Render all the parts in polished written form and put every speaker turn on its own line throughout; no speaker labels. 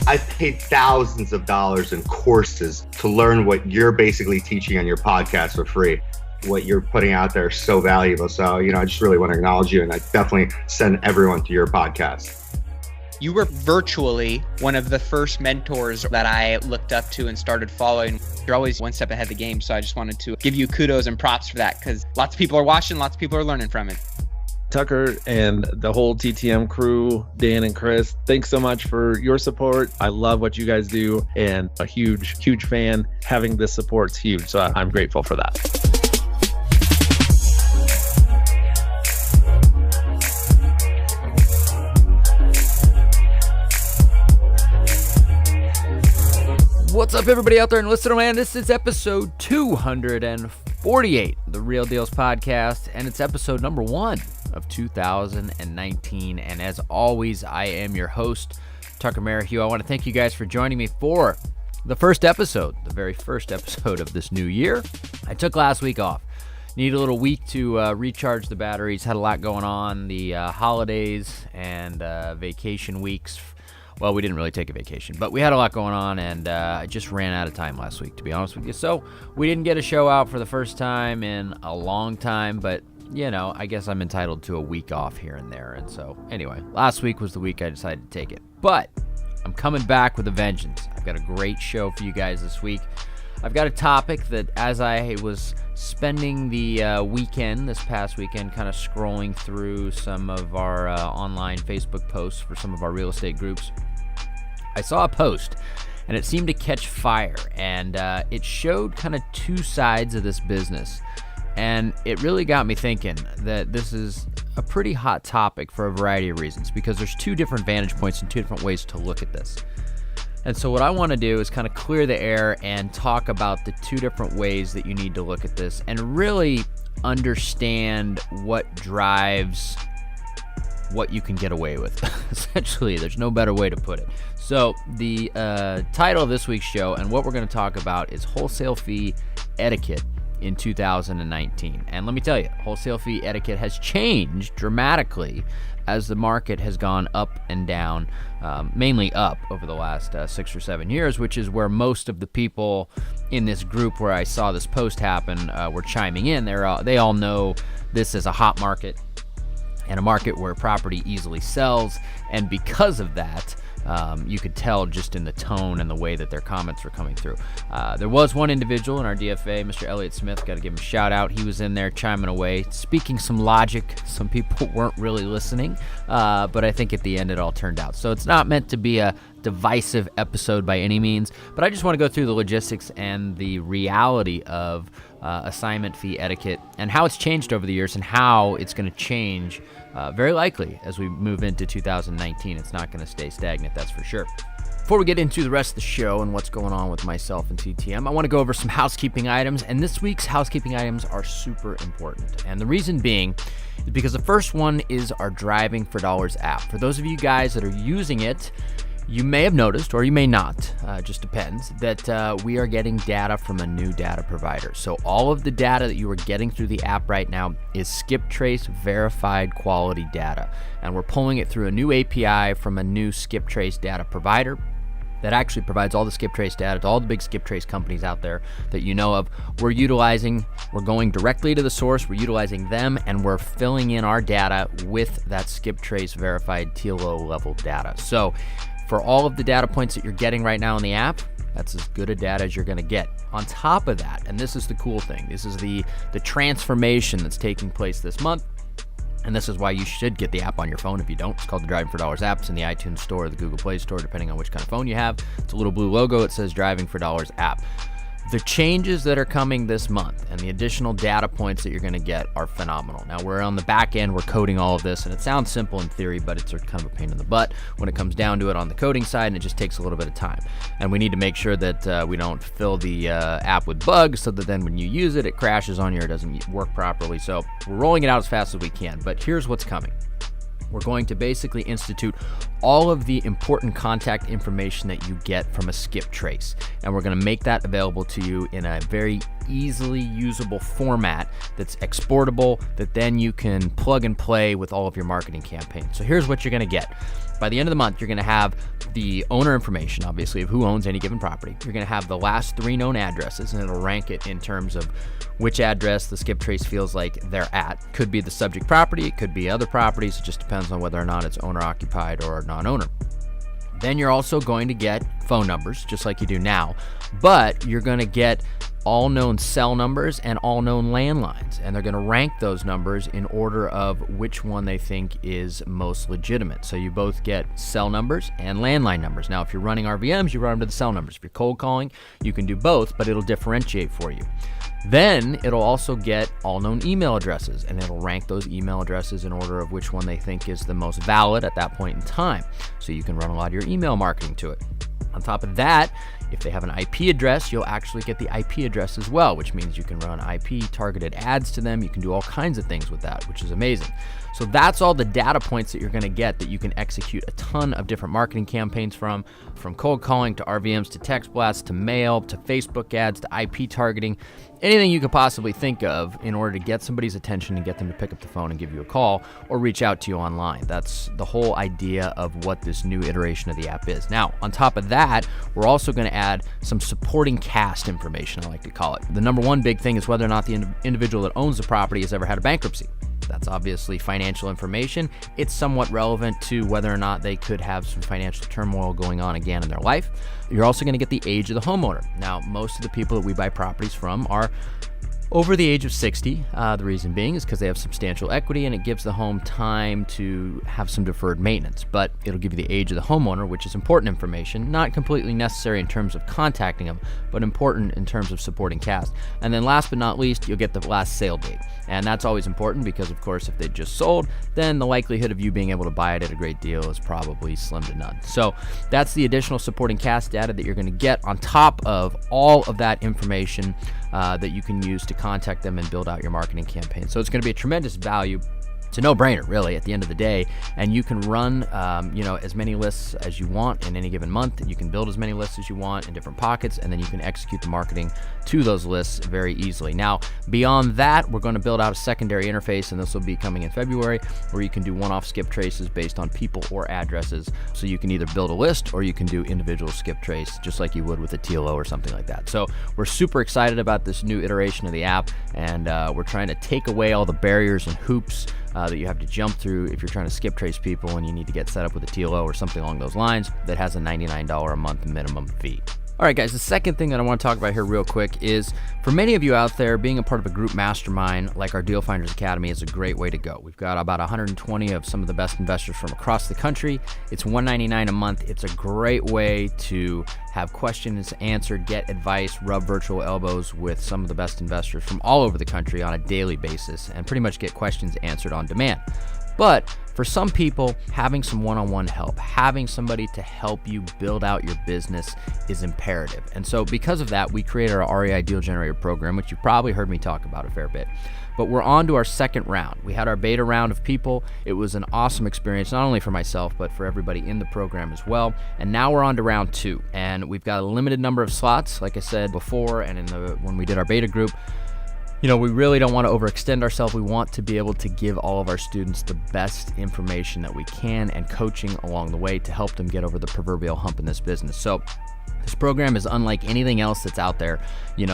I've paid thousands of dollars in courses to learn what you're basically teaching on your podcast for free. What you're putting out there is so valuable. So, I just really want to acknowledge you, and I definitely send everyone to your podcast.
You were virtually one of the first mentors that I looked up to and started following. You're always one step ahead of the game. So I just wanted to give you kudos and props for that, because lots of people are watching, lots of people are learning from it.
Tucker and the whole TTM crew, Dan and Chris, thanks so much for your support. I love what you guys do, and a huge, huge fan. Having this support's huge. So I'm grateful for that.
What's up, everybody out there in listener land? This is episode 248 of the Real Dealz podcast, and it's episode number 1 of 2019. And as always, I am your host, Tucker Merrihew. I want to thank you guys for joining me for the first episode, the very first episode of this new year. I took last week off. Need a little week to recharge the batteries. Had a lot going on, the holidays and vacation weeks. Well, we didn't really take a vacation, but we had a lot going on, and I just ran out of time last week, to be honest with you. So we didn't get a show out for the first time in a long time, but, I guess I'm entitled to a week off here and there. And so, anyway, last week was the week I decided to take it. But I'm coming back with a vengeance. I've got a great show for you guys this week. I've got a topic that, as I was spending the this past weekend, kind of scrolling through some of our online Facebook posts for some of our real estate groups, I saw a post, and it seemed to catch fire, and it showed kind of two sides of this business, and it really got me thinking that this is a pretty hot topic for a variety of reasons, because there's two different vantage points and two different ways to look at this. And so what I want to do is kind of clear the air and talk about the two different ways that you need to look at this and really understand what drives what you can get away with. Essentially, there's no better way to put it. So the title of this week's show and what we're going to talk about is wholesale fee etiquette in 2019. And let me tell you, wholesale fee etiquette has changed dramatically as the market has gone up and down, mainly up over the last 6 or 7 years, which is where most of the people in this group where I saw this post happen were chiming in. They all know this is a hot market and a market where property easily sells, and because of that, you could tell just in the tone and the way that their comments were coming through. There was one individual in our DFA, Mr. Elliott Smith, got to give him a shout out. He was in there chiming away, speaking some logic. Some people weren't really listening, but I think at the end it all turned out. So it's not meant to be a divisive episode by any means, but I just want to go through the logistics and the reality of assignment fee etiquette and how it's changed over the years and how it's going to change very likely as we move into 2019. It's not going to stay stagnant, that's for sure. Before we get into the rest of the show and what's going on with myself and TTM, I want to go over some housekeeping items, and this week's housekeeping items are super important. And the reason being is because the first one is our Driving for Dollars app. For those of you guys that are using it, you may have noticed, or you may not, just depends, that we are getting data from a new data provider. So all of the data that you are getting through the app right now is skip trace verified quality data. And we're pulling it through a new API from a new skip trace data provider that actually provides all the skip trace data to all the big skip trace companies out there that you know of. We're going directly to the source, we're utilizing them, and we're filling in our data with that skip trace verified TLO level data. So for all of the data points that you're getting right now in the app, that's as good a data as you're going to get. On top of that, and this is the cool thing, this is the transformation that's taking place this month, and this is why you should get the app on your phone if you don't. It's called the Driving for Dollars app. It's in the iTunes Store or the Google Play Store, depending on which kind of phone you have. It's a little blue logo. It says Driving for Dollars app. The changes that are coming this month and the additional data points that you're going to get are phenomenal. Now, we're on the back end, we're coding all of this, and it sounds simple in theory, but it's kind of a pain in the butt when it comes down to it on the coding side, and it just takes a little bit of time. And we need to make sure that we don't fill the app with bugs so that then when you use it, it crashes on you or it doesn't work properly. So we're rolling it out as fast as we can, but here's what's coming. We're going to basically institute all of the important contact information that you get from a skip trace. And we're going to make that available to you in a very easily usable format that's exportable that then you can plug and play with all of your marketing campaigns. So here's what you're going to get. By the end of the month, you're going to have the owner information, obviously, of who owns any given property. You're going to have the last 3 known addresses, and it'll rank it in terms of which address the skip trace feels like they're at. Could be the subject property, it could be other properties. It just depends on whether or not it's owner occupied or non-owner. Then you're also going to get phone numbers, just like you do now, but you're going to get all known cell numbers and all known landlines, and they're going to rank those numbers in order of which one they think is most legitimate. So you both get cell numbers and landline numbers. Now, if you're running RVMs, you run them to the cell numbers. If you're cold calling, you can do both, but it'll differentiate for you. Then it'll also get all known email addresses, and it'll rank those email addresses in order of which one they think is the most valid at that point in time. So you can run a lot of your email marketing to it. On top of that, if they have an IP address, you'll actually get the IP address as well, which means you can run IP targeted ads to them. You can do all kinds of things with that, which is amazing. So that's all the data points that you're going to get that you can execute a ton of different marketing campaigns from cold calling to RVMs to text blasts to mail to Facebook ads to IP targeting, anything you could possibly think of in order to get somebody's attention and get them to pick up the phone and give you a call or reach out to you online. That's the whole idea of what this new iteration of the app is. Now, on top of that, we're also going to add some supporting cast information, I like to call it. The number one big thing is whether or not the individual that owns the property has ever had a bankruptcy. That's obviously financial information. It's somewhat relevant to whether or not they could have some financial turmoil going on again in their life. You're also going to get the age of the homeowner. Now, most of the people that we buy properties from are over the age of 60. The reason being is because they have substantial equity and it gives the home time to have some deferred maintenance. But it'll give you the age of the homeowner, which is important information, not completely necessary in terms of contacting them, but important in terms of supporting cast. And then last but not least, you'll get the last sale date. And that's always important because, of course, if they just sold, then the likelihood of you being able to buy it at a great deal is probably slim to none. So that's the additional supporting cast data that you're going to get on top of all of that information that you can use to contact them and build out your marketing campaign. So it's going to be a tremendous value. It's a no-brainer, really, at the end of the day, and you can run, as many lists as you want in any given month. You can build as many lists as you want in different pockets, and then you can execute the marketing to those lists very easily. Now, beyond that, we're going to build out a secondary interface, and this will be coming in February, where you can do one-off skip traces based on people or addresses. So you can either build a list or you can do individual skip trace, just like you would with a TLO or something like that. So we're super excited about this new iteration of the app, and we're trying to take away all the barriers and hoops that you have to jump through if you're trying to skip trace people and you need to get set up with a TLO or something along those lines that has a $99 a month minimum fee. All right, guys, the second thing that I want to talk about here real quick is for many of you out there, being a part of a group mastermind like our Deal Finders Academy is a great way to go. We've got about 120 of some of the best investors from across the country. It's $199 a month. It's a great way to have questions answered, get advice, rub virtual elbows with some of the best investors from all over the country on a daily basis, and pretty much get questions answered on demand. But for some people, having some one-on-one help, having somebody to help you build out your business is imperative. And so because of that, we created our REI Deal Generator program, which you've probably heard me talk about a fair bit. But we're on to our second round. We had our beta round of people. It was an awesome experience, not only for myself, but for everybody in the program as well. And now we're on to round 2. And we've got a limited number of slots, like I said before, and when we did our beta group. We really don't want to overextend ourselves. We want to be able to give all of our students the best information that we can and coaching along the way to help them get over the proverbial hump in this business. So this program is unlike anything else that's out there.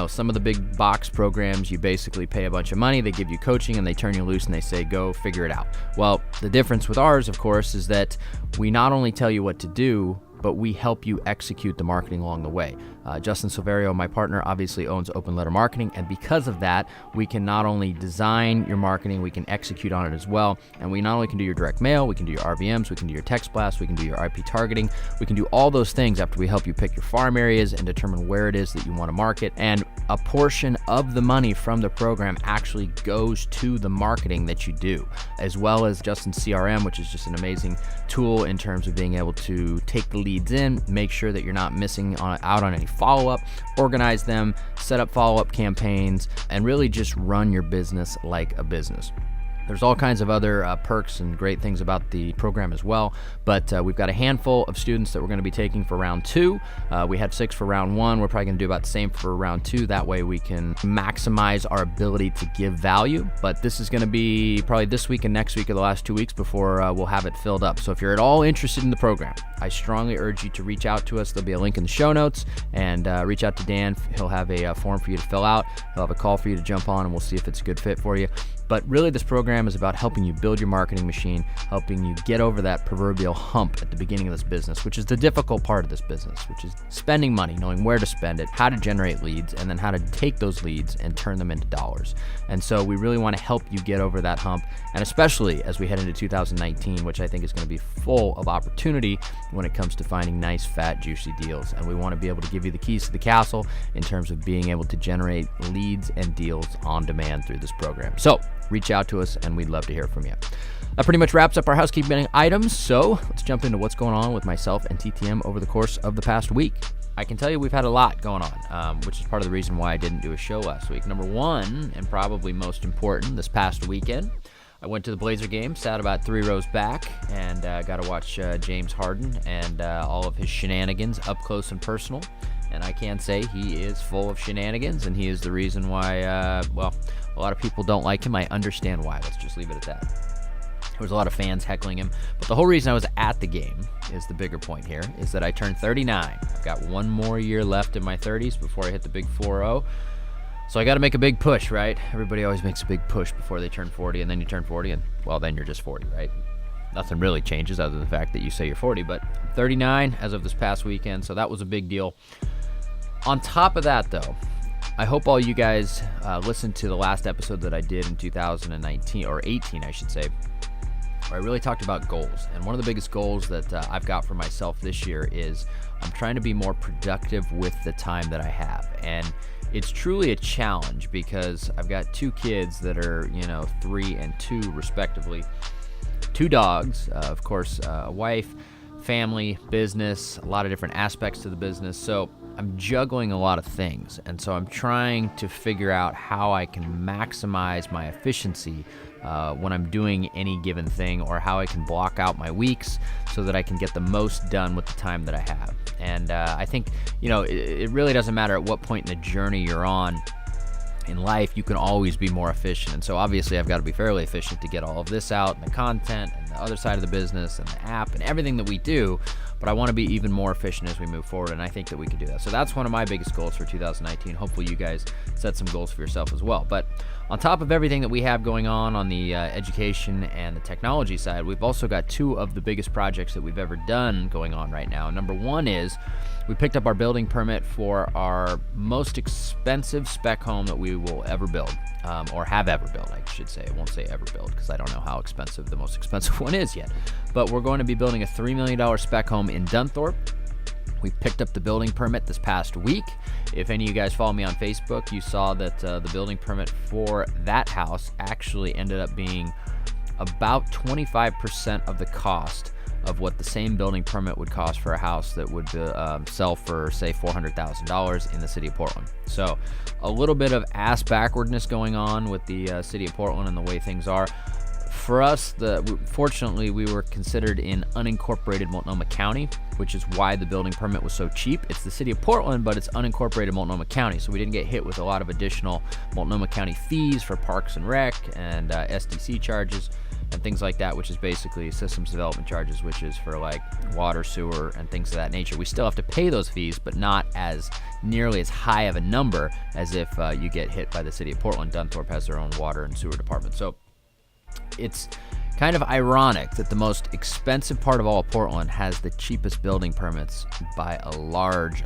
Some of the big box programs, you basically pay a bunch of money, they give you coaching, and they turn you loose and they say, go figure it out. Well, the difference with ours, of course, is that we not only tell you what to do, but we help you execute the marketing along the way. Justin Silverio, my partner, obviously owns Open Letter Marketing, and because of that, we can not only design your marketing, we can execute on it as well. And we not only can do your direct mail, we can do your RVMs, we can do your text blasts, we can do your IP targeting, we can do all those things after we help you pick your farm areas and determine where it is that you want to market. And a portion of the money from the program actually goes to the marketing that you do, as well as Justin's CRM, which is just an amazing tool in terms of being able to take the leads in, make sure that you're not missing out on any follow-up, organize them, set up follow-up campaigns, and really just run your business like a business. There's all kinds of other perks and great things about the program as well, but we've got a handful of students that we're going to be taking for round 2. We had 6 for round 1. We're probably going to do about the same for round 2. That way we can maximize our ability to give value, but this is going to be probably this week and next week or the last 2 weeks before we'll have it filled up. So if you're at all interested in the program, I strongly urge you to reach out to us. There'll be a link in the show notes, and reach out to Dan. He'll have a form for you to fill out. He'll have a call for you to jump on, and we'll see if it's a good fit for you. But really, this program is about helping you build your marketing machine, helping you get over that proverbial hump at the beginning of this business, which is the difficult part of this business, which is spending money, knowing where to spend it, how to generate leads, and then how to take those leads and turn them into dollars. And so we really want to help you get over that hump, and especially as we head into 2019, which I think is going to be full of opportunity when it comes to finding nice, fat, juicy deals. And we want to be able to give you the keys to the castle in terms of being able to generate leads and deals on demand through this program. So reach out to us, and we'd love to hear from you. That pretty much wraps up our housekeeping items, so let's jump into what's going on with myself and TTM over the course of the past week. I can tell you we've had a lot going on, which is part of the reason why I didn't do a show last week. Number one, and probably most important, this past weekend, I went to the Blazer game, sat about 3 rows back, and got to watch James Harden and all of his shenanigans up close and personal. And I can say he is full of shenanigans, and he is the reason why, a lot of people don't like him. I understand why. Let's just leave it at that. There was a lot of fans heckling him. But the whole reason I was at the game is the bigger point here, is that I turned 39. I've got 1 more year left in my 30s before I hit the big 4-0. So I got to make a big push, right? Everybody always makes a big push before they turn 40, and then you turn 40, and, well, then you're just 40, right? Nothing really changes other than the fact that you say you're 40. But I'm 39 as of this past weekend, so that was a big deal. On top of that, though, I hope all you guys listened to the last episode that I did in 2019, or 18, I should say, where I really talked about goals. And one of the biggest goals that I've got for myself this year is I'm trying to be more productive with the time that I have. And it's truly a challenge because I've got 2 kids that are, 3 and 2 respectively, 2 dogs, of course, a wife, family, business, a lot of different aspects to the business. So I'm juggling a lot of things, and so I'm trying to figure out how I can maximize my efficiency when I'm doing any given thing, or how I can block out my weeks so that I can get the most done with the time that I have. And I think, it really doesn't matter at what point in the journey you're on in life, you can always be more efficient. And so obviously I've got to be fairly efficient to get all of this out, and the content and the other side of the business and the app and everything that we do, but I want to be even more efficient as we move forward, and I think that we can do that. So that's one of my biggest goals for 2019. Hopefully you guys set some goals for yourself as well. But on top of everything that we have going on the education and the technology side, we've also got 2 of the biggest projects that we've ever done going on right now. Number one is we picked up our building permit for our most expensive spec home that we will ever build, or have ever built, I should say. I won't say ever built because I don't know how expensive the most expensive one is yet. But we're going to be building a $3 million spec home in Dunthorpe. We picked up the building permit this past week. If any of you guys follow me on Facebook, you saw that the building permit for that house actually ended up being about 25% of the cost of what the same building permit would cost for a house that would sell for, say, $400,000 in the city of Portland. So a little bit of ass backwardness going on with the city of Portland and the way things are. For us, fortunately, we were considered in unincorporated Multnomah County, which is why the building permit was so cheap. It's the city of Portland, but it's unincorporated Multnomah County, so we didn't get hit with a lot of additional Multnomah County fees for Parks and Rec and SDC charges and things like that, which is basically systems development charges, which is for like water, sewer, and things of that nature. We still have to pay those fees, but not as nearly as high of a number as if you get hit by the city of Portland. Dunthorpe has their own water and sewer department. So it's kind of ironic that the most expensive part of all of Portland has the cheapest building permits by a large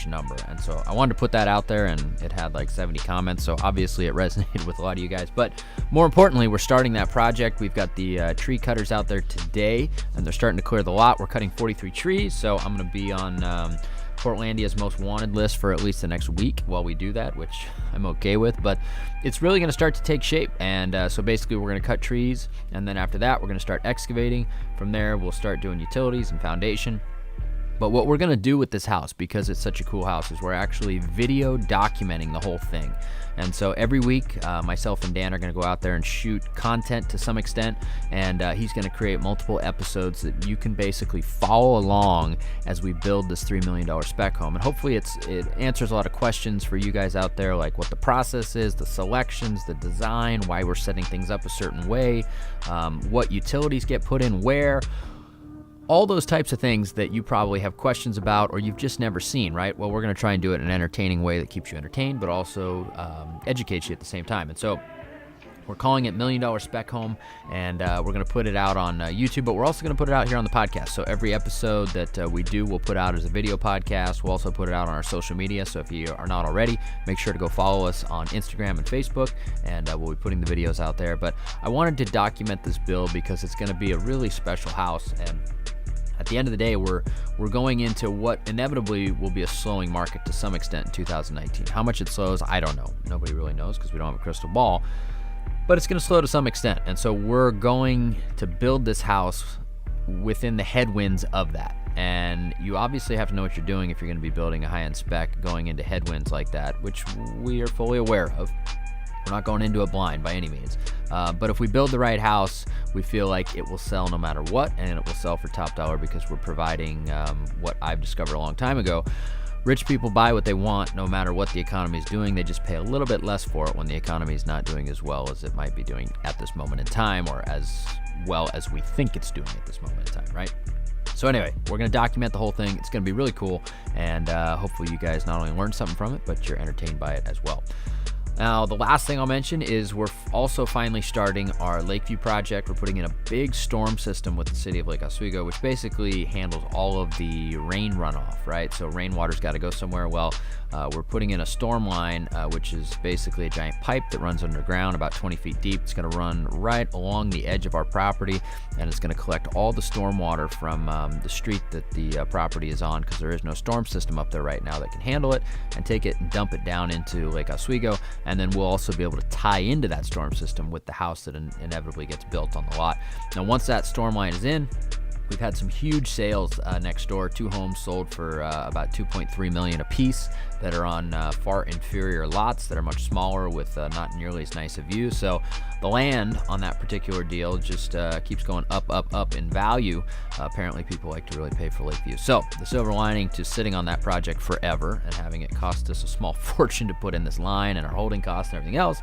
number. And so I wanted to put that out there, and it had like 70 comments, so obviously it resonated with a lot of you guys. But more importantly, we're starting that project. We've got the tree cutters out there today, and they're starting to clear the lot. We're cutting 43 trees, so I'm going to be on Portlandia's most wanted list for at least the next week while we do that, which I'm okay with. But it's really going to start to take shape, and so basically we're going to cut trees, and then after that we're going to start excavating. From there we'll start doing utilities and foundation, But what we're going to do with this house, because it's such a cool house, is we're actually video documenting the whole thing. And so every week, myself and Dan are going to go out there and shoot content to some extent, and he's going to create multiple episodes that you can basically follow along as we build this $3 million spec home. And hopefully it answers a lot of questions for you guys out there, like what the process is, the selections, the design, why we're setting things up a certain way, what utilities get put in where, all those types of things that you probably have questions about or you've just never seen, right? Well, we're going to try and do it in an entertaining way that keeps you entertained, but also educates you at the same time. And so we're calling it $1 Million Spec Home, and we're going to put it out on YouTube, but we're also going to put it out here on the podcast. So every episode that we do, we'll put out as a video podcast. We'll also put it out on our social media. So if you are not already, make sure to go follow us on Instagram and Facebook, and we'll be putting the videos out there. But I wanted to document this build because it's going to be a really special house, and at the end of the day, we're going into what inevitably will be a slowing market to some extent in 2019. How much it slows, I don't know. Nobody really knows because we don't have a crystal ball. But it's going to slow to some extent. And so we're going to build this house within the headwinds of that. And you obviously have to know what you're doing if you're going to be building a high-end spec going into headwinds like that, which we are fully aware of. We're not going into it blind by any means. But if we build the right house, we feel like it will sell no matter what, and it will sell for top dollar because we're providing what I've discovered a long time ago. Rich people buy what they want no matter what the economy is doing. They just pay a little bit less for it when the economy is not doing as well as it might be doing at this moment in time, or as well as we think it's doing at this moment in time, right? So anyway, we're going to document the whole thing. It's going to be really cool, and hopefully you guys not only learn something from it, but you're entertained by it as well. Now, the last thing I'll mention is we're also finally starting our Lakeview project. We're putting in a big storm system with the city of Lake Oswego, which basically handles all of the rain runoff, right? So rainwater's got to go somewhere. Well, we're putting in a storm line, which is basically a giant pipe that runs underground about 20 feet deep. It's going to run right along the edge of our property, and it's going to collect all the storm water from the street that the property is on, because there is no storm system up there right now that can handle it, and take it and dump it down into Lake Oswego. And then we'll also be able to tie into that storm system with the house that inevitably gets built on the lot. Now, once that storm line is in, we've had some huge sales next door. 2 homes sold for about $2.3 million a piece that are on far inferior lots that are much smaller with not nearly as nice a view. So the land on that particular deal just keeps going up in value. Apparently people like to really pay for Lakeview. So the silver lining to sitting on that project forever and having it cost us a small fortune to put in this line and our holding costs and everything else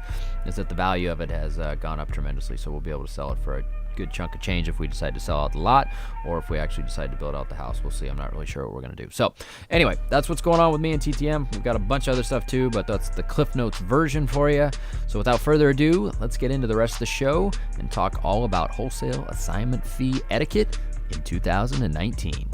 is that the value of it has gone up tremendously. So we'll be able to sell it for a good chunk of change if we decide to sell out the lot, or if we actually decide to build out the house. We'll see. I'm not really sure what we're going to do. So anyway, that's what's going on with me and TTM. We've got a bunch of other stuff too, but that's the Cliff Notes version for you. So without further ado, let's get into the rest of the show and talk all about wholesale assignment fee etiquette in 2019.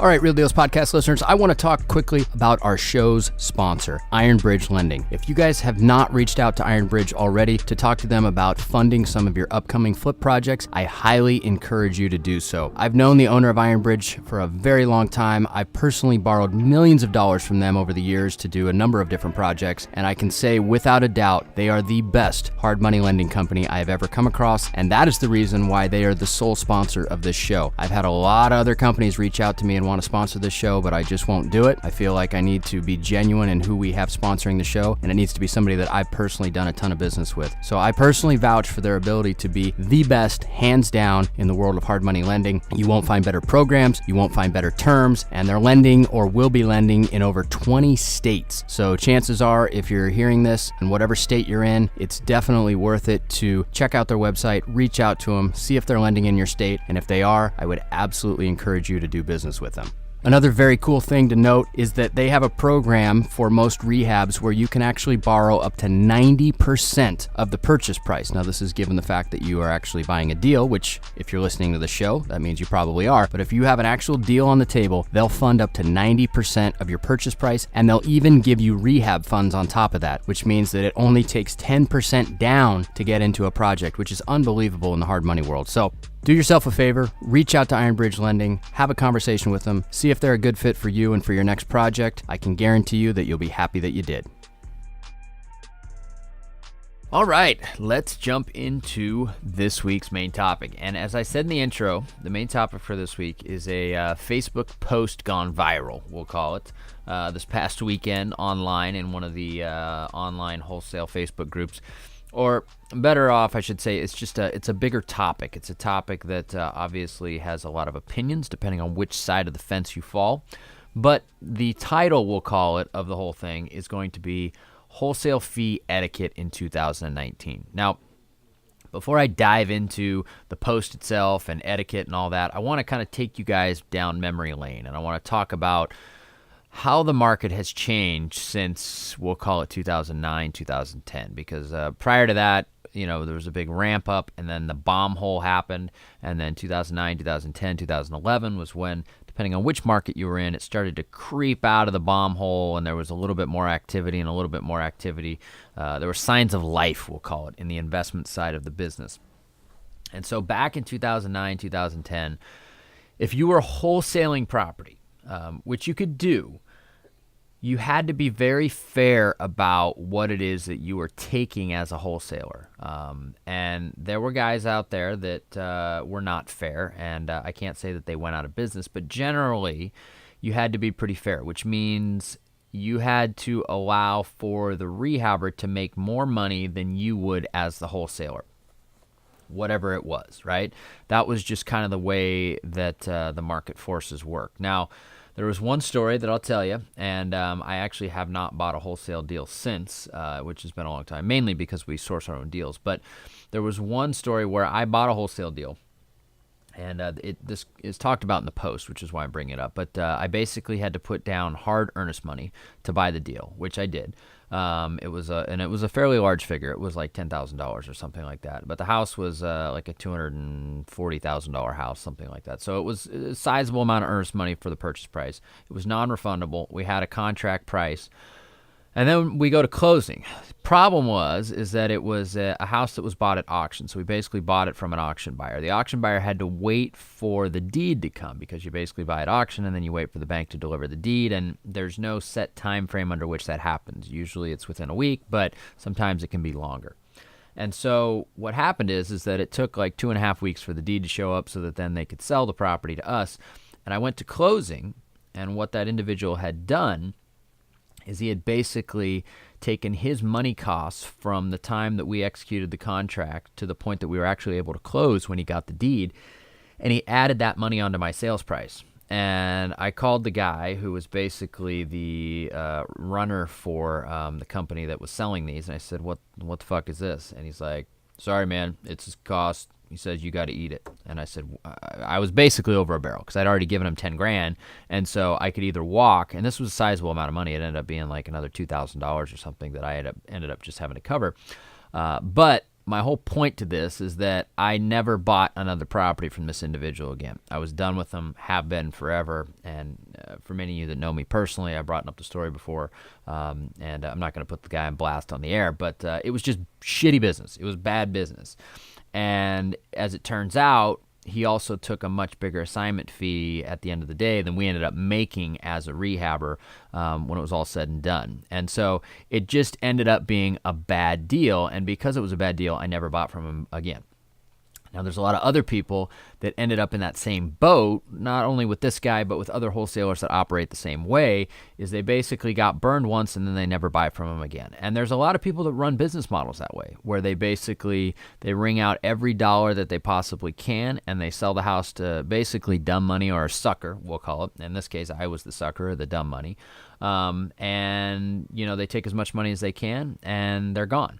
All right, Real Dealz podcast listeners, I want to talk quickly about our show's sponsor, Iron Bridge Lending. If you guys have not reached out to Iron Bridge already to talk to them about funding some of your upcoming flip projects, I highly encourage you to do so. I've known the owner of Iron Bridge for a very long time. I personally borrowed millions of dollars from them over the years to do a number of different projects, and I can say without a doubt, they are the best hard money lending company I have ever come across, and that is the reason why they are the sole sponsor of this show. I've had a lot of other companies reach out to me and want to sponsor this show, but I just won't do it. I feel like I need to be genuine in who we have sponsoring the show, and it needs to be somebody that I've personally done a ton of business with. So I personally vouch for their ability to be the best, hands down, in the world of hard money lending. You won't find better programs, you won't find better terms, and they're lending or will be lending in over 20 states. So chances are, if you're hearing this in whatever state you're in, it's definitely worth it to check out their website, reach out to them, see if they're lending in your state, and if they are, I would absolutely encourage you to do business with them. Another very cool thing to note is that they have a program for most rehabs where you can actually borrow up to 90% of the purchase price. Now, this is given the fact that you are actually buying a deal, which if you're listening to the show, that means you probably are. But if you have an actual deal on the table, they'll fund up to 90% of your purchase price, and they'll even give you rehab funds on top of that, which means that it only takes 10% down to get into a project, which is unbelievable in the hard money world. So do yourself a favor, reach out to Iron Bridge Lending, have a conversation with them, see if they're a good fit for you and for your next project. I can guarantee you that you'll be happy that you did. All right, let's jump into this week's main topic. And as I said in the intro, the main topic for this week is a Facebook post gone viral, we'll call it, this past weekend online in one of the online wholesale Facebook groups. Or better off, I should say, it's a bigger topic. It's a topic that obviously has a lot of opinions depending on which side of the fence you fall. But the title, we'll call it, of the whole thing is going to be Wholesale Fee Etiquette in 2019. Now, before I dive into the post itself and etiquette and all that, I want to kind of take you guys down memory lane, and I want to talk about how the market has changed since, we'll call it 2009, 2010, because prior to that, there was a big ramp up, and then the bomb hole happened, and then 2009, 2010, 2011 was when, depending on which market you were in, it started to creep out of the bomb hole, and there was a little bit more activity and a little bit more activity. There were signs of life, we'll call it, in the investment side of the business. And so back in 2009, 2010, if you were wholesaling property, which you could do, you had to be very fair about what it is that you were taking as a wholesaler. And there were guys out there that were not fair, and I can't say that they went out of business, but generally you had to be pretty fair, which means you had to allow for the rehabber to make more money than you would as the wholesaler, whatever it was, right? That was just kind of the way that the market forces work. Now, there was one story that I'll tell you, and I actually have not bought a wholesale deal since, which has been a long time, mainly because we source our own deals. But there was one story where I bought a wholesale deal, and this is talked about in the post, which is why I'm bringing it up. But I basically had to put down hard earnest money to buy the deal, which I did. It was a fairly large figure. It was like $10,000 or something like that. But the house was like a $240,000 house, something like that. So it was a sizable amount of earnest money for the purchase price. It was non-refundable. We had a contract price. And then we go to closing. Problem is that it was a house that was bought at auction. So we basically bought it from an auction buyer. The auction buyer had to wait for the deed to come, because you basically buy at auction and then you wait for the bank to deliver the deed, and there's no set time frame under which that happens. Usually it's within a week, but sometimes it can be longer. And so what happened is that it took like 2.5 weeks for the deed to show up so that then they could sell the property to us. And I went to closing, and what that individual had done is he had basically taken his money costs from the time that we executed the contract to the point that we were actually able to close when he got the deed, and he added that money onto my sales price. And I called the guy who was basically the runner for the company that was selling these, and I said, what the fuck is this? And he's like, sorry, man, it's his cost. He says, you got to eat it. And I said, I was basically over a barrel because I'd already given him 10 grand. And so I could either walk, and this was a sizable amount of money. It ended up being like another $2,000 or something that I ended up just having to cover. But my whole point to this is that I never bought another property from this individual again. I was done with them, have been forever. And for many of you that know me personally, I've brought up the story before. And I'm not going to put the guy on blast on the air, but it was just shitty business. It was bad business. And as it turns out, he also took a much bigger assignment fee at the end of the day than we ended up making as a rehabber when it was all said and done. And so it just ended up being a bad deal. And because it was a bad deal, I never bought from him again. Now, there's a lot of other people that ended up in that same boat, not only with this guy, but with other wholesalers that operate the same way, is they basically got burned once and then they never buy from them again. And there's a lot of people that run business models that way, where they wring out every dollar that they possibly can, and they sell the house to basically dumb money, or a sucker, we'll call it. In this case, I was the sucker, or the dumb money. And, they take as much money as they can, and they're gone.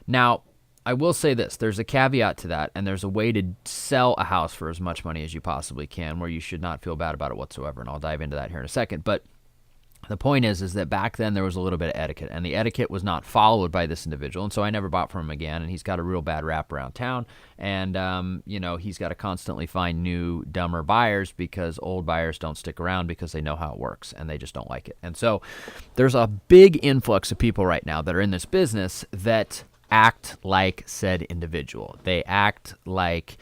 Now, I will say this, there's a caveat to that, and there's a way to sell a house for as much money as you possibly can, where you should not feel bad about it whatsoever, and I'll dive into that here in a second. But the point is that back then there was a little bit of etiquette, and the etiquette was not followed by this individual, and so I never bought from him again, and he's got a real bad rap around town, and he's got to constantly find new, dumber buyers, because old buyers don't stick around because they know how it works, and they just don't like it. And so there's a big influx of people right now that are in this business that act like said individual. They act like,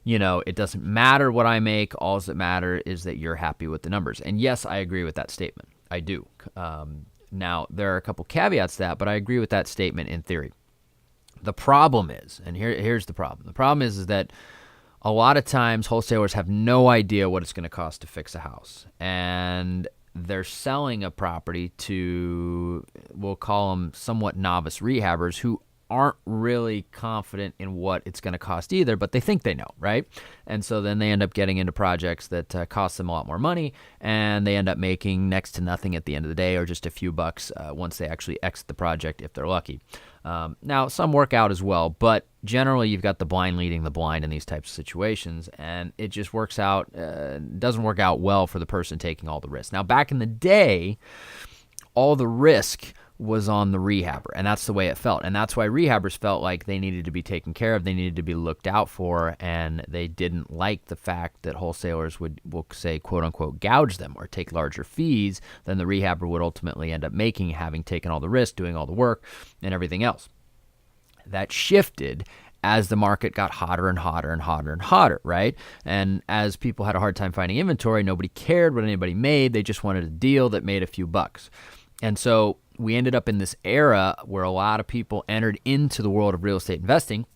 it doesn't matter what I make. All that matters is that you're happy with the numbers. And yes, I agree with that statement. I do. Now, there are a couple caveats to that, but I agree with that statement in theory. The problem is, and here's the problem. The problem is that a lot of times wholesalers have no idea what it's going to cost to fix a house. And they're selling a property to, we'll call them somewhat novice rehabbers who aren't really confident in what it's going to cost either, but they think they know, right? And so then they end up getting into projects that cost them a lot more money, and they end up making next to nothing at the end of the day, or just a few bucks once they actually exit the project if they're lucky. Now, some work out as well, but generally you've got the blind leading the blind in these types of situations, and it just works out, doesn't work out well for the person taking all the risk. Now, back in the day, all the risk was on the rehabber, and that's the way it felt. And that's why rehabbers felt like they needed to be taken care of, they needed to be looked out for, and they didn't like the fact that wholesalers will say, quote unquote, gouge them or take larger fees than the rehabber would ultimately end up making, having taken all the risk, doing all the work, and everything else. That shifted as the market got hotter and hotter and hotter and hotter, right? And as people had a hard time finding inventory, nobody cared what anybody made. They just wanted a deal that made a few bucks. And so we ended up in this era where a lot of people entered into the world of real estate investing,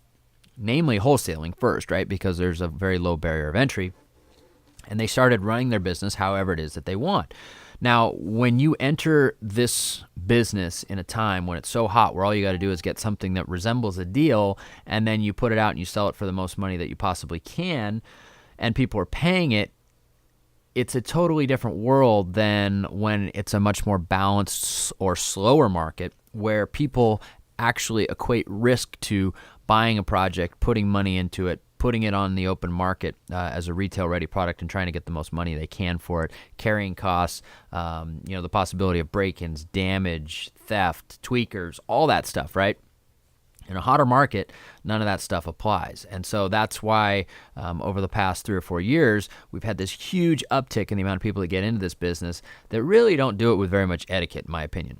namely wholesaling first, right? Because there's a very low barrier of entry. And they started running their business however it is that they want. Now, when you enter this business in a time when it's so hot where all you got to do is get something that resembles a deal, and then you put it out and you sell it for the most money that you possibly can, and people are paying it, it's a totally different world than when it's a much more balanced or slower market where people actually equate risk to buying a project, putting money into it, putting it on the open market as a retail-ready product and trying to get the most money they can for it, carrying costs, the possibility of break-ins, damage, theft, tweakers, all that stuff, right? In a hotter market, none of that stuff applies. And so that's why over the past 3 or 4 years, we've had this huge uptick in the amount of people that get into this business that really don't do it with very much etiquette, in my opinion.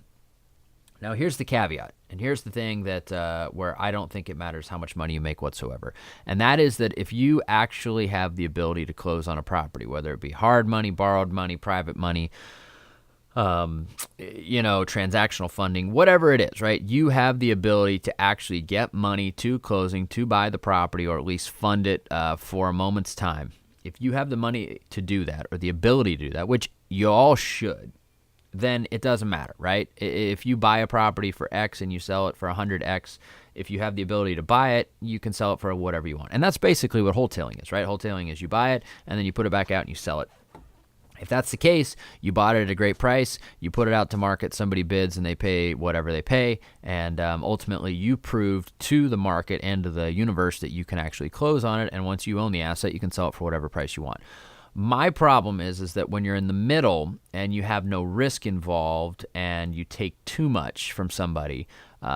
Now, here's the caveat, and here's the thing that where I don't think it matters how much money you make whatsoever, and that is that if you actually have the ability to close on a property, whether it be hard money, borrowed money, private money, transactional funding, whatever it is, right? You have the ability to actually get money to closing to buy the property, or at least fund it for a moment's time. If you have the money to do that, or the ability to do that, which you all should, then it doesn't matter, right? If you buy a property for X and you sell it for 100X, if you have the ability to buy it, you can sell it for whatever you want. And that's basically what wholesaling is, right? Wholesaling is you buy it and then you put it back out and you sell it. If that's the case, you bought it at a great price, you put it out to market, somebody bids and they pay whatever they pay, and ultimately you proved to the market and to the universe that you can actually close on it, and once you own the asset, you can sell it for whatever price you want. My problem is that when you're in the middle and you have no risk involved and you take too much from somebody,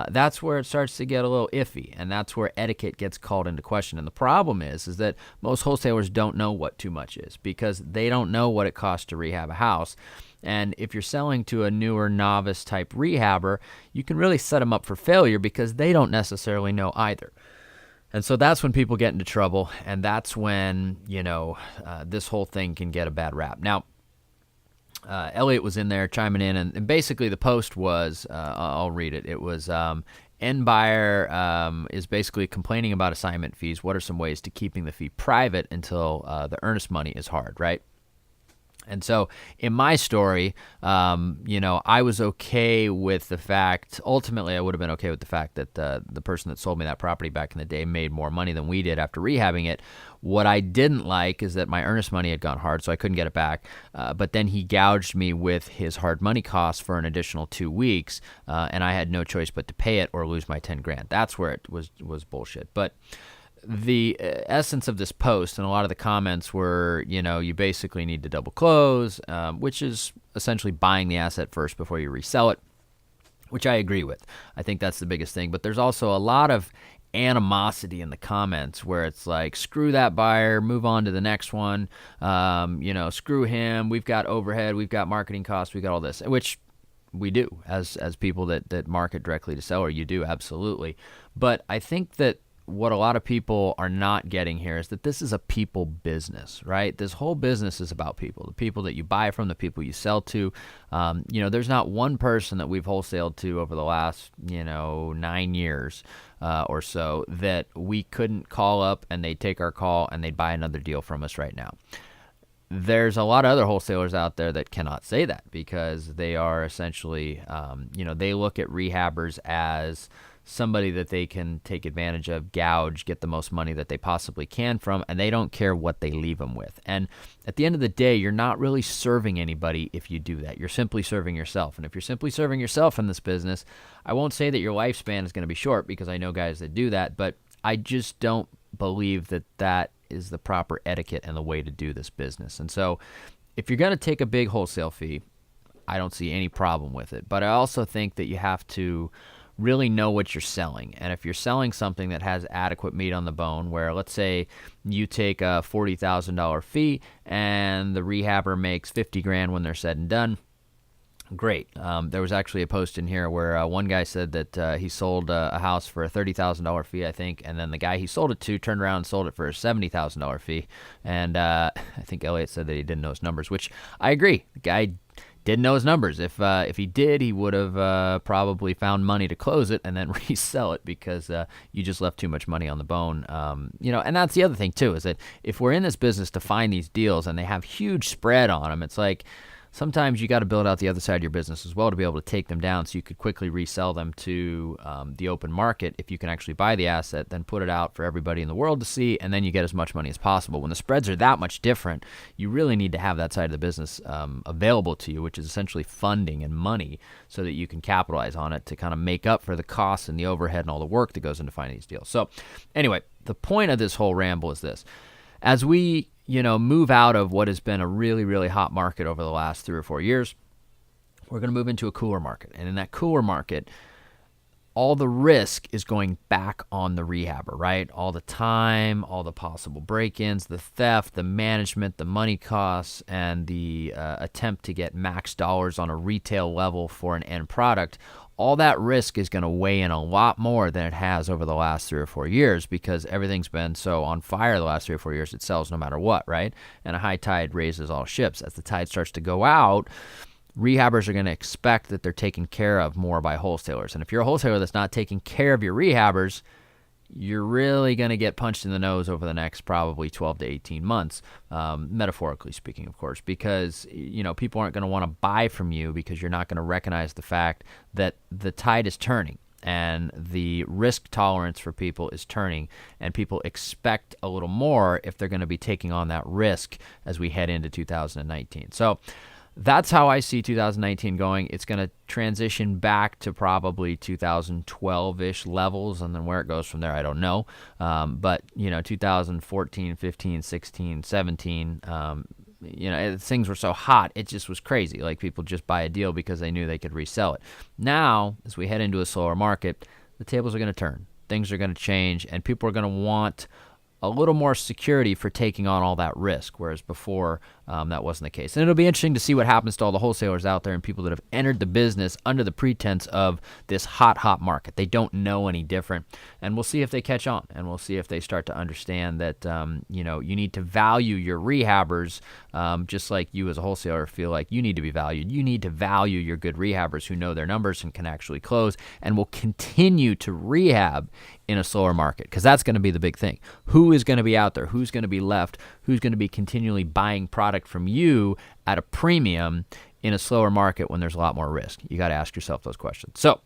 that's where it starts to get a little iffy, and that's where etiquette gets called into question. And the problem is that most wholesalers don't know what too much is, because they don't know what it costs to rehab a house. And if you're selling to a newer novice type rehabber, you can really set them up for failure because they don't necessarily know either. And so that's when people get into trouble, and that's when, this whole thing can get a bad rap. Now, Elliot was in there chiming in, and basically the post was, I'll read it. It was, end buyer is basically complaining about assignment fees. What are some ways to keeping the fee private until the earnest money is hard, right? And so in my story, I was okay with the fact, ultimately I would have been okay with the fact that the person that sold me that property back in the day made more money than we did after rehabbing it. What I didn't like is that my earnest money had gone hard, so I couldn't get it back. But then he gouged me with his hard money costs for an additional 2 weeks, and I had no choice but to pay it or lose my 10 grand. That's where it was bullshit. But the essence of this post and a lot of the comments were, you basically need to double close, which is essentially buying the asset first before you resell it, which I agree with. I think that's the biggest thing. But there's also a lot of animosity in the comments where it's like, screw that buyer, move on to the next one, screw him, we've got overhead, we've got marketing costs, we've got all this, which we do as people that market directly to seller, you do, absolutely. But I think that what a lot of people are not getting here is that this is a people business, right? This whole business is about people, the people that you buy from, the people you sell to. There's not one person that we've wholesaled to over the last, 9 years or so that we couldn't call up and they'd take our call and they'd buy another deal from us right now. There's a lot of other wholesalers out there that cannot say that because they are essentially, they look at rehabbers as somebody that they can take advantage of, gouge, get the most money that they possibly can from, and they don't care what they leave them with. And at the end of the day, you're not really serving anybody if you do that. You're simply serving yourself. And if you're simply serving yourself in this business, I won't say that your lifespan is going to be short because I know guys that do that, but I just don't believe that that is the proper etiquette and the way to do this business. And so if you're going to take a big wholesale fee, I don't see any problem with it. But I also think that you have to really know what you're selling. And if you're selling something that has adequate meat on the bone, where let's say you take a $40,000 fee and the rehabber makes $50,000 when they're said and done, great. There was actually a post in here where one guy said that he sold a house for a $30,000 fee, I think, and then the guy he sold it to turned around and sold it for a $70,000 fee. And I think Elliot said that he didn't know his numbers, which I agree. The guy didn't know his numbers. If he did, he would have probably found money to close it and then resell it because you just left too much money on the bone. And that's the other thing too, is that if we're in this business to find these deals and they have huge spread on them, it's like sometimes you got to build out the other side of your business as well to be able to take them down so you could quickly resell them to the open market. If you can actually buy the asset, then put it out for everybody in the world to see, and then you get as much money as possible. When the spreads are that much different, you really need to have that side of the business available to you, which is essentially funding and money so that you can capitalize on it to kind of make up for the costs and the overhead and all the work that goes into finding these deals. So anyway, the point of this whole ramble is this. As we move out of what has been a really, really hot market over the last 3 or 4 years, we're going to move into a cooler market. And in that cooler market, all the risk is going back on the rehabber, right? All the time, all the possible break-ins, the theft, the management, the money costs, and the attempt to get max dollars on a retail level for an end product. All that risk is going to weigh in a lot more than it has over the last 3 or 4 years because everything's been so on fire the last 3 or 4 years, it sells no matter what, right? And a high tide raises all ships. As the tide starts to go out, rehabbers are going to expect that they're taken care of more by wholesalers. And if you're a wholesaler that's not taking care of your rehabbers, you're really going to get punched in the nose over the next probably 12 to 18 months, metaphorically speaking, of course, because, people aren't going to want to buy from you because you're not going to recognize the fact that the tide is turning and the risk tolerance for people is turning, and people expect a little more if they're going to be taking on that risk as we head into 2019. So that's how I see 2019 going. It's going to transition back to probably 2012-ish levels, and then where it goes from there, I don't know. But 2014, 15, 16, 17, things were so hot, it just was crazy. Like people just buy a deal because they knew they could resell it. Now, as we head into a slower market, the tables are going to turn. Things are going to change, and people are going to want a little more security for taking on all that risk, whereas before that wasn't the case. And it'll be interesting to see what happens to all the wholesalers out there and people that have entered the business under the pretense of this hot market. They don't know any different, and we'll see if they catch on, and we'll see if they start to understand that you need to value your rehabbers just like you as a wholesaler feel like you need to be valued. You need to value your good rehabbers who know their numbers and can actually close and will continue to rehab in a slower market, because that's going to be the big thing. Who is going to be out there? Who's going to be left? Who's going to be continually buying product from you at a premium in a slower market when there's a lot more risk? You got to ask yourself those questions. So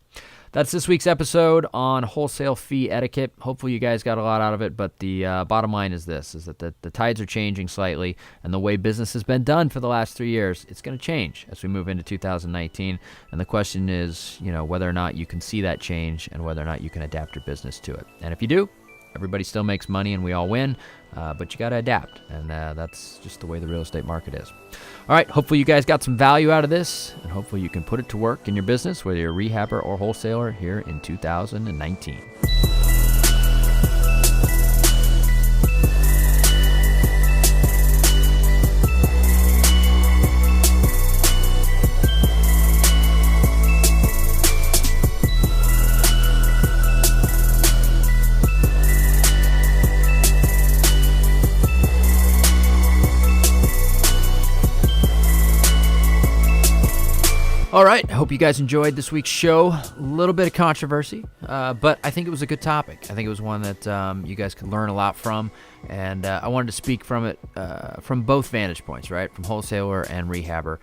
that's this week's episode on wholesale fee etiquette. Hopefully you guys got a lot out of it, but the bottom line is this, is that the tides are changing slightly, and the way business has been done for the last 3 years, it's going to change as we move into 2019. And the question is, whether or not you can see that change and whether or not you can adapt your business to it. And if you do, everybody still makes money and we all win, but you got to adapt, and that's just the way the real estate market is. All right, hopefully you guys got some value out of this, and hopefully you can put it to work in your business, whether you're a rehabber or wholesaler, here in 2019. All right. I hope you guys enjoyed this week's show. A little bit of controversy, but I think it was a good topic. I think it was one that you guys could learn a lot from, and I wanted to speak from it from both vantage points, right? From wholesaler and rehabber,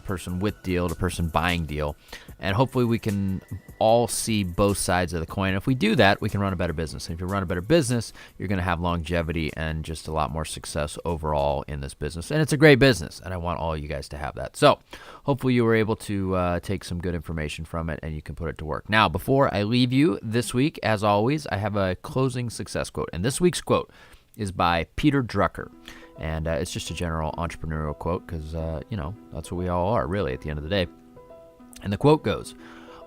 person with deal to person buying deal. And hopefully we can all see both sides of the coin. If we do that, we can run a better business. And if you run a better business, you're going to have longevity and just a lot more success overall in this business. And it's a great business, and I want all you guys to have that. So hopefully you were able to take some good information from it and you can put it to work. Now, before I leave you this week, as always, I have a closing success quote. And this week's quote is by Peter Drucker. And it's just a general entrepreneurial quote because, that's what we all are, really, at the end of the day. And the quote goes,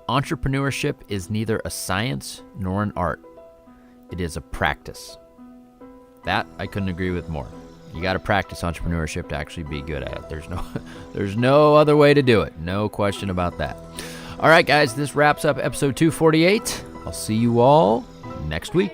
"Entrepreneurship is neither a science nor an art. It is a practice." That I couldn't agree with more. You got to practice entrepreneurship to actually be good at it. There's no other way to do it. No question about that. All right, guys, this wraps up episode 248. I'll see you all next week.